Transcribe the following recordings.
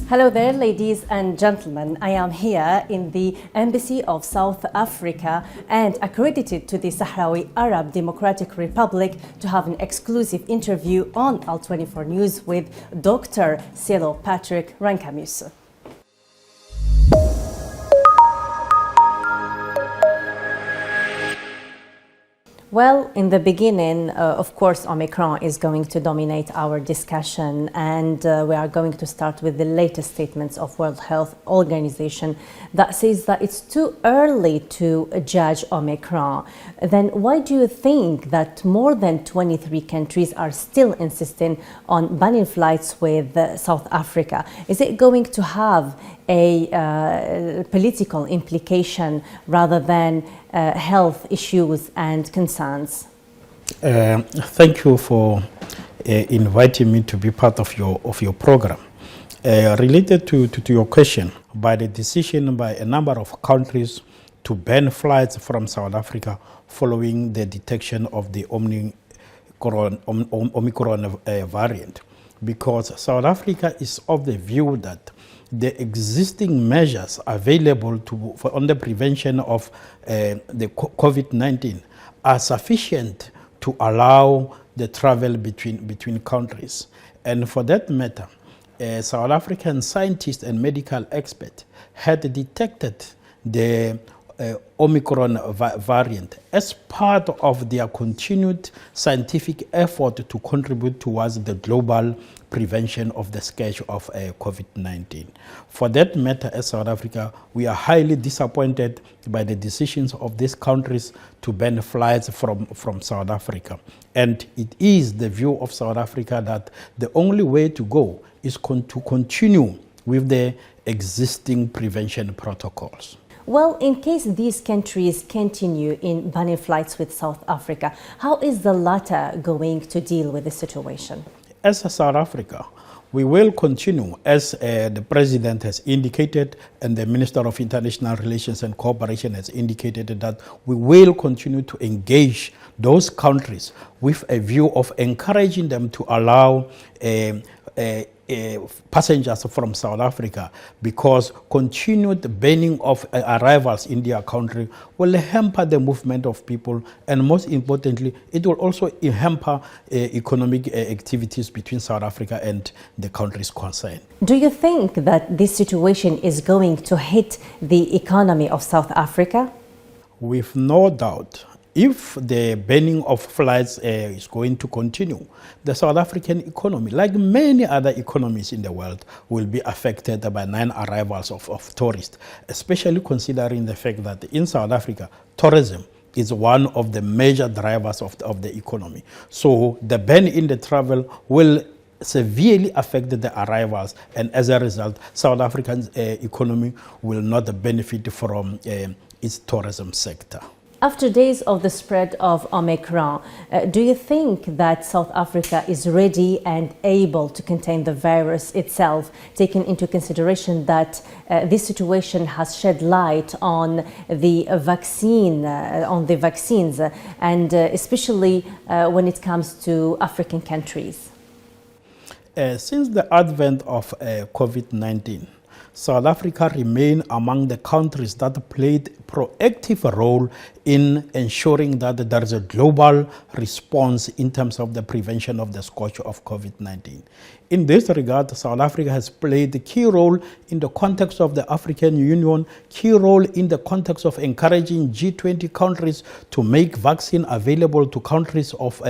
Hello there, ladies and gentlemen. I am here in the Embassy of South Africa and accredited to the Sahrawi Arab Democratic Republic to have an exclusive interview on Al24 News with Dr. Silo Patrick Rankamus. Well, in the beginning, of course, Omicron is going to dominate our discussion, and we are going to start with the latest statements of World Health Organization that says that it's too early to judge Omicron. Then why do you think that more than 23 countries are still insisting on banning flights with South Africa? Is it going to have a political implication rather than health issues and concerns? Thank you for inviting me to be part of your program. Related to your question, by the decision by a number of countries to ban flights from South Africa following the detection of the Omicron variant, because South Africa is of the view that the existing measures available on the prevention of the COVID-19 are sufficient to allow the travel between countries. And for that matter, South African scientists and medical experts had detected the Omicron variant as part of their continued scientific effort to contribute towards the global prevention of the scourge of COVID-19. For that matter, as South Africa, we are highly disappointed by the decisions of these countries to ban flights from South Africa. And it is the view of South Africa that the only way to go is to continue with the existing prevention protocols. Well, in case these countries continue in banning flights with South Africa, how is the latter going to deal with the situation? As South Africa, we will continue, as the President has indicated and the Minister of International Relations and Cooperation has indicated, that we will continue to engage those countries with a view of encouraging them to allow passengers from South Africa, because continued banning of arrivals in their country will hamper the movement of people, and most importantly, it will also hamper economic activities between South Africa and the countries concerned. Do you think that this situation is going to hit the economy of South Africa? With no doubt. If the banning of flights is going to continue, the South African economy, like many other economies in the world, will be affected by non-arrivals of tourists, especially considering the fact that in South Africa, tourism is one of the major drivers of the economy. So the ban in the travel will severely affect the arrivals, and as a result, South African economy will not benefit from its tourism sector. After days of the spread of Omicron, do you think that South Africa is ready and able to contain the virus itself, taking into consideration that this situation has shed light on the vaccines, and especially when it comes to African countries? Since the advent of COVID-19, South Africa remained among the countries that played a proactive role in ensuring that there is a global response in terms of the prevention of the scourge of COVID-19. In this regard, South Africa has played a key role in the context of the African Union, key role in the context of encouraging G20 countries to make vaccine available to countries of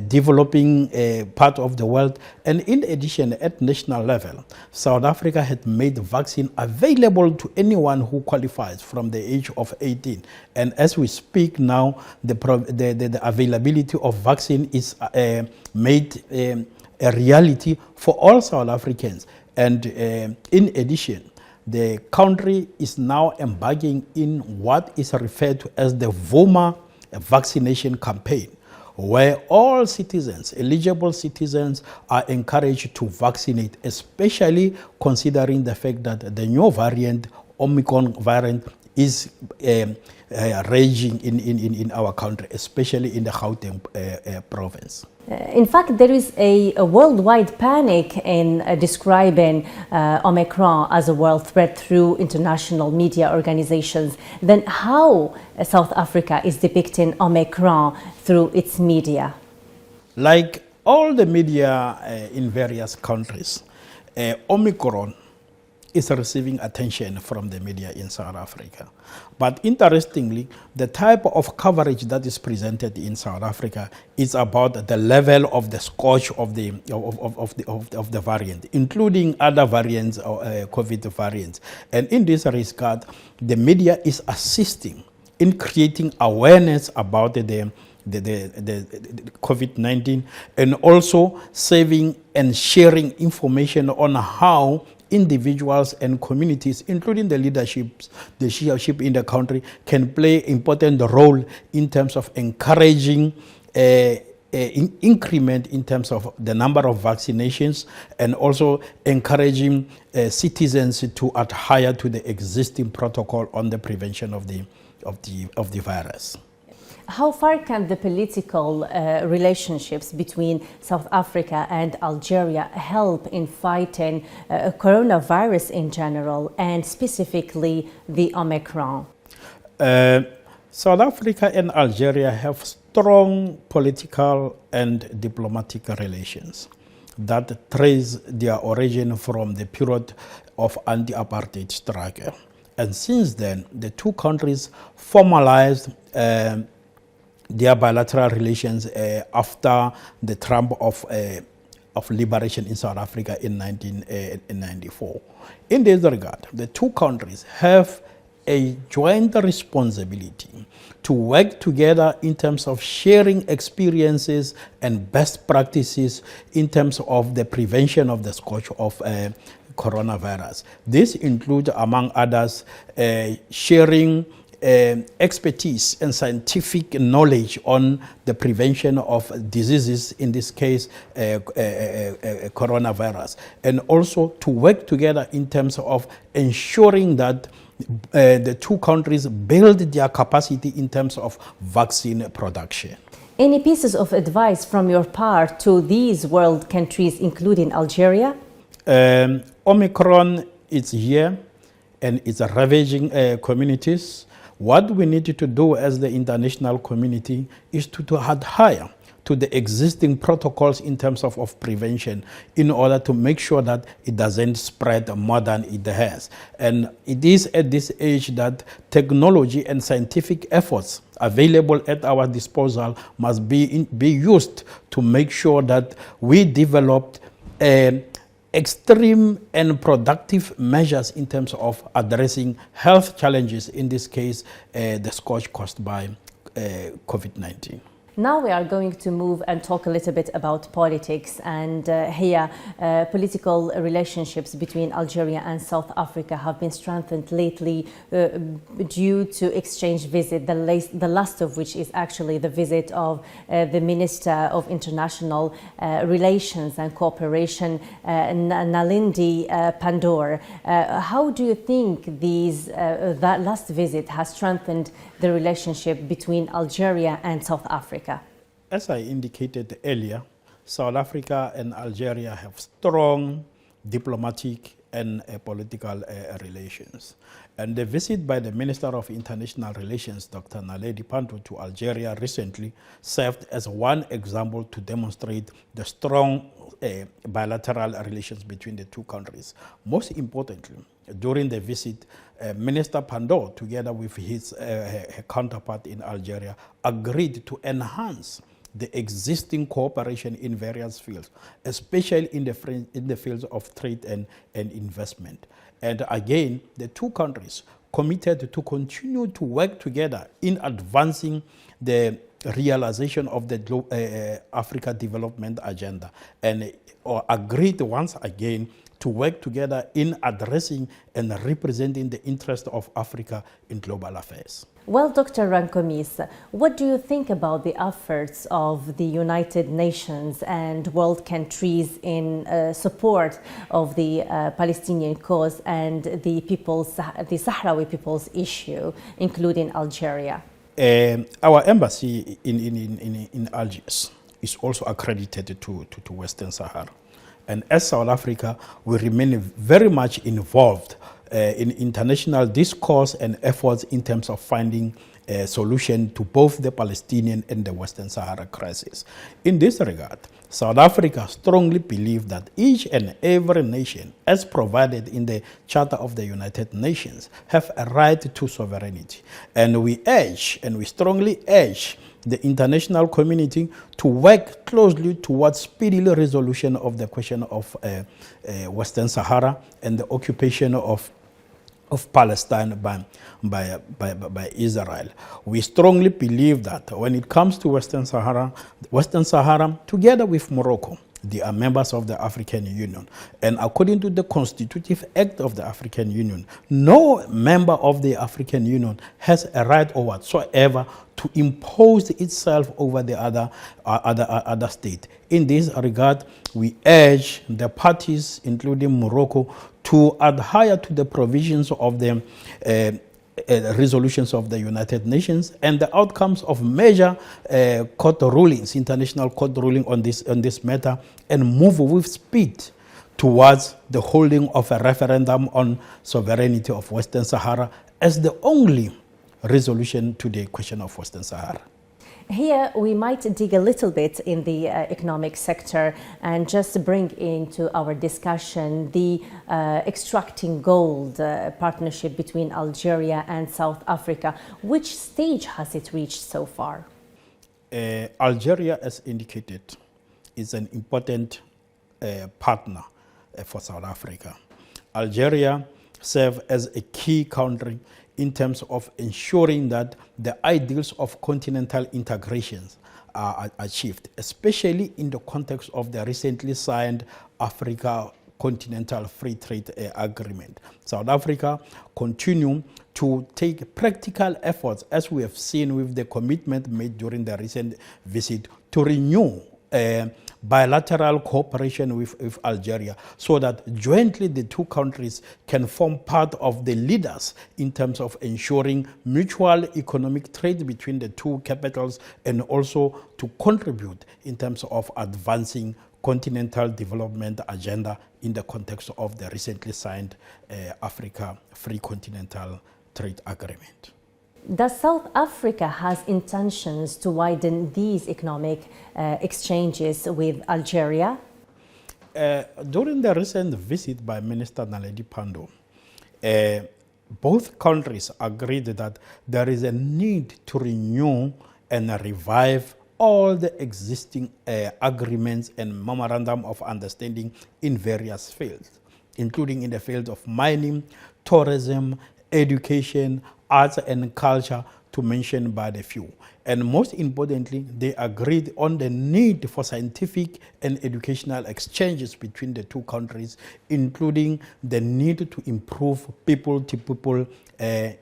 developing part of the world. And in addition, at national level, South Africa had made vaccine available to anyone who qualifies from the age of 18. And as we speak now, the availability of vaccine is made a reality for all South Africans. And in addition, the country is now embarking in what is referred to as the VUMA vaccination campaign, where all citizens, eligible citizens, are encouraged to vaccinate, especially considering the fact that the new variant, Omicron variant, is raging in our country, especially in the Gauteng province. In fact, there is a worldwide panic in describing Omicron as a world threat through international media organizations. Then how South Africa is depicting Omicron through its media? Like all the media in various countries, Omicron is receiving attention from the media in South Africa. But interestingly, the type of coverage that is presented in South Africa is about the level of the scourge of the variant, including other variants, COVID variants. And in this regard, the media is assisting in creating awareness about the COVID-19 and also saving and sharing information on how individuals and communities, including the leadership in the country, can play an important role in terms of encouraging increment in terms of the number of vaccinations and also encouraging citizens to adhere to the existing protocol on the prevention of the virus. How far can the political relationships between South Africa and Algeria help in fighting coronavirus in general and specifically the Omicron? South Africa and Algeria have strong political and diplomatic relations that trace their origin from the period of anti-apartheid struggle. And since then, the two countries formalized their bilateral relations after the triumph of liberation in South Africa in 1994. In this regard, the two countries have a joint responsibility to work together in terms of sharing experiences and best practices in terms of the prevention of the scourge of coronavirus. This includes, among others, sharing expertise and scientific knowledge on the prevention of diseases, in this case coronavirus, and also to work together in terms of ensuring that the two countries build their capacity in terms of vaccine production. Any pieces of advice from your part to these world countries, including Algeria? Omicron is here and it's ravaging communities. What we need to do as the international community is to adhere to the existing protocols in terms of prevention in order to make sure that it doesn't spread more than it has. And it is at this age that technology and scientific efforts available at our disposal must be used to make sure that we develop extreme and productive measures in terms of addressing health challenges, in this case, the scourge caused by COVID-19. Now we are going to move and talk a little bit about politics, and here political relationships between Algeria and South Africa have been strengthened lately due to exchange visit, the last of which is actually the visit of the Minister of International Relations and Cooperation, Naledi Pandor. How do you think that last visit has strengthened the relationship between Algeria and South Africa? As I indicated earlier, South Africa and Algeria have strong diplomatic and political relations. And the visit by the Minister of International Relations, Dr. Naledi Pandor, to Algeria recently served as one example to demonstrate the strong bilateral relations between the two countries. Most importantly, during the visit, Minister Pandor, together with his counterpart in Algeria, agreed to enhance the existing cooperation in various fields, especially in the fields of trade and investment. And again, the two countries committed to continue to work together in advancing the realization of the Africa Development Agenda, and agreed once again to work together in addressing and representing the interest of Africa in global affairs. Well, Dr. Rankomis, what do you think about the efforts of the United Nations and world countries in support of the Palestinian cause and the Sahrawi people's issue, including Algeria? Our embassy in Algiers is also accredited to Western Sahara. And as South Africa, we remain very much involved in international discourse and efforts in terms of finding a solution to both the Palestinian and the Western Sahara crisis. In this regard, South Africa strongly believes that each and every nation, as provided in the Charter of the United Nations, have a right to sovereignty. And we strongly urge the international community to work closely towards speedy resolution of the question of Western Sahara and the occupation of Palestine by Israel. We strongly believe that when it comes to Western Sahara, together with Morocco, they are members of the African Union. And according to the Constitutive Act of the African Union, no member of the African Union has a right or whatsoever to impose itself over the other state. In this regard, we urge the parties, including Morocco, to adhere to the provisions of the resolutions of the United Nations and the outcomes of major court rulings, international court ruling on this matter, and move with speed towards the holding of a referendum on sovereignty of Western Sahara as the only resolution to the question of Western Sahara. Here we might dig a little bit in the economic sector and just bring into our discussion the extracting gold partnership between Algeria and South Africa. Which stage has it reached so far? Algeria, as indicated, is an important partner for South Africa. Algeria serves as a key country in terms of ensuring that the ideals of continental integrations are achieved, especially in the context of the recently signed Africa Continental Free Trade Agreement. South Africa continue to take practical efforts, as we have seen with the commitment made during the recent visit, to renew bilateral cooperation with Algeria so that jointly the two countries can form part of the leaders in terms of ensuring mutual economic trade between the two capitals and also to contribute in terms of advancing continental development agenda in the context of the recently signed Africa Free Continental Trade Agreement. Does South Africa has intentions to widen these economic exchanges with Algeria? During the recent visit by Minister Naledi Pandor, both countries agreed that there is a need to renew and revive all the existing agreements and memorandum of understanding in various fields, including in the field of mining, tourism, education, arts and culture, to mention but a few. And most importantly, they agreed on the need for scientific and educational exchanges between the two countries, including the need to improve people-to-people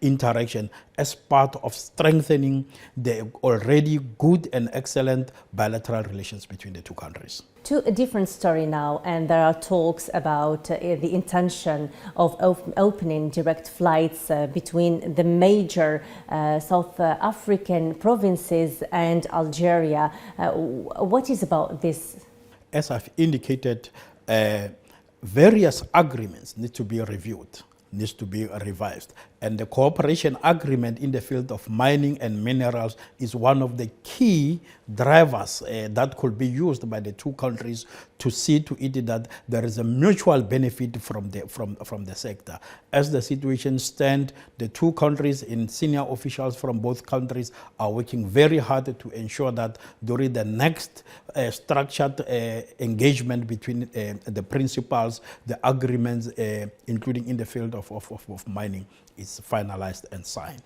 interaction as part of strengthening the already good and excellent bilateral relations between the two countries. To a different story now, and there are talks about the intention of opening direct flights between the major South African provinces and Algeria. What is about this? As I've indicated, various agreements need to be reviewed, needs to be revised. And the cooperation agreement in the field of mining and minerals is one of the key drivers that could be used by the two countries to see to it that there is a mutual benefit from the sector. As the situation stands, the two countries and senior officials from both countries are working very hard to ensure that during the next structured engagement between the principals, the agreements, including in the field of mining, is finalized and signed.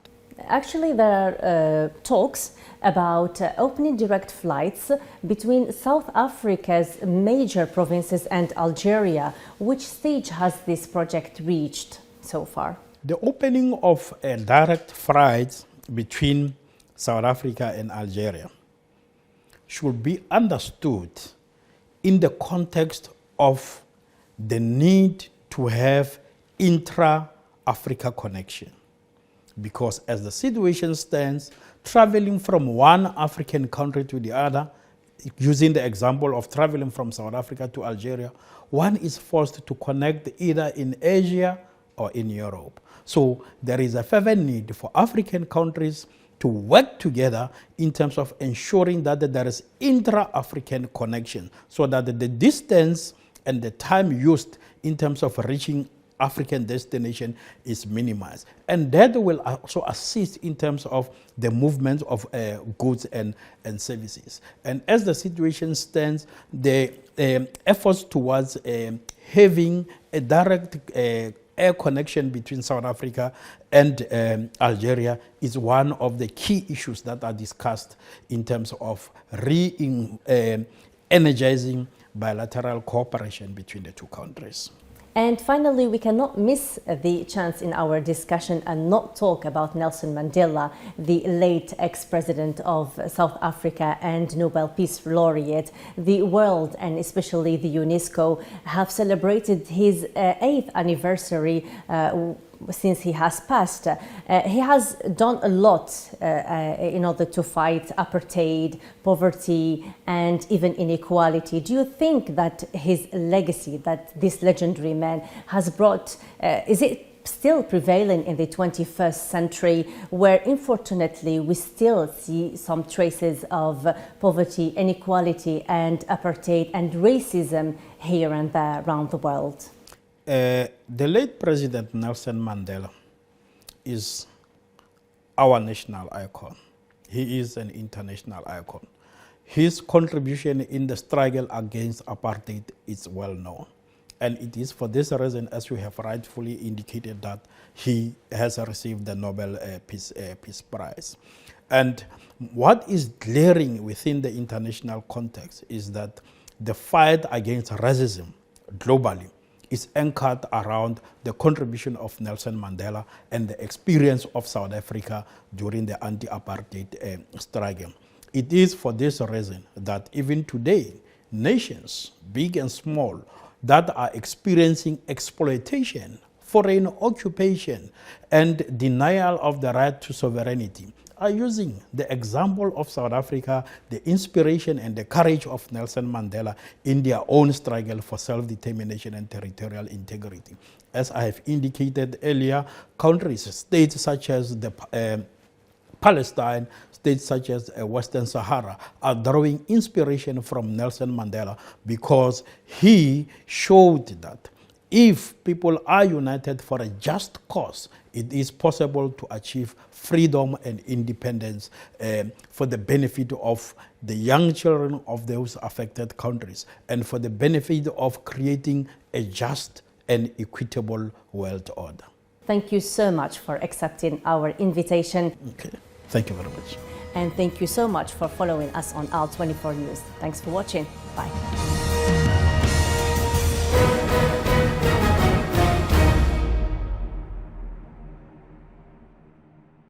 Actually, there are talks about opening direct flights between South Africa's major provinces and Algeria. Which stage has this project reached so far? The opening of direct flights between South Africa and Algeria should be understood in the context of the need to have intra-Africa connection. Because as the situation stands, traveling from one African country to the other, using the example of traveling from South Africa to Algeria, one is forced to connect either in Asia or in Europe. So there is a further need for African countries to work together in terms of ensuring that there is intra-African connection, so that the distance and the time used in terms of reaching African destination is minimized. And that will also assist in terms of the movement of goods and services. And as the situation stands, the efforts towards having a direct air connection between South Africa and Algeria is one of the key issues that are discussed in terms of energizing bilateral cooperation between the two countries. And finally, we cannot miss the chance in our discussion and not talk about Nelson Mandela, the late ex-president of South Africa and Nobel Peace Laureate. The world, and especially the UNESCO, have celebrated his 8th anniversary since he has passed. He has done a lot in order to fight apartheid, poverty, and even inequality. Do you think that his legacy, that this legendary man has brought, is it still prevalent in the 21st century, where unfortunately we still see some traces of poverty, inequality, and apartheid and racism here and there around the world? The late President Nelson Mandela is our national icon. He is an international icon. His contribution in the struggle against apartheid is well known. And it is for this reason, as you have rightfully indicated, that he has received the Nobel Peace Prize. And what is glaring within the international context is that the fight against racism globally is anchored around the contribution of Nelson Mandela and the experience of South Africa during the anti-apartheid struggle. It is for this reason that even today, nations, big and small, that are experiencing exploitation, foreign occupation, and denial of the right to sovereignty are using the example of South Africa, the inspiration and the courage of Nelson Mandela in their own struggle for self-determination and territorial integrity. As I have indicated earlier, countries, states such as Palestine, states such as Western Sahara are drawing inspiration from Nelson Mandela because he showed that if people are united for a just cause, it is possible to achieve freedom and independence for the benefit of the young children of those affected countries and for the benefit of creating a just and equitable world order. Thank you so much for accepting our invitation. Okay, thank you very much. And thank you so much for following us on AL24 News. Thanks for watching. Bye.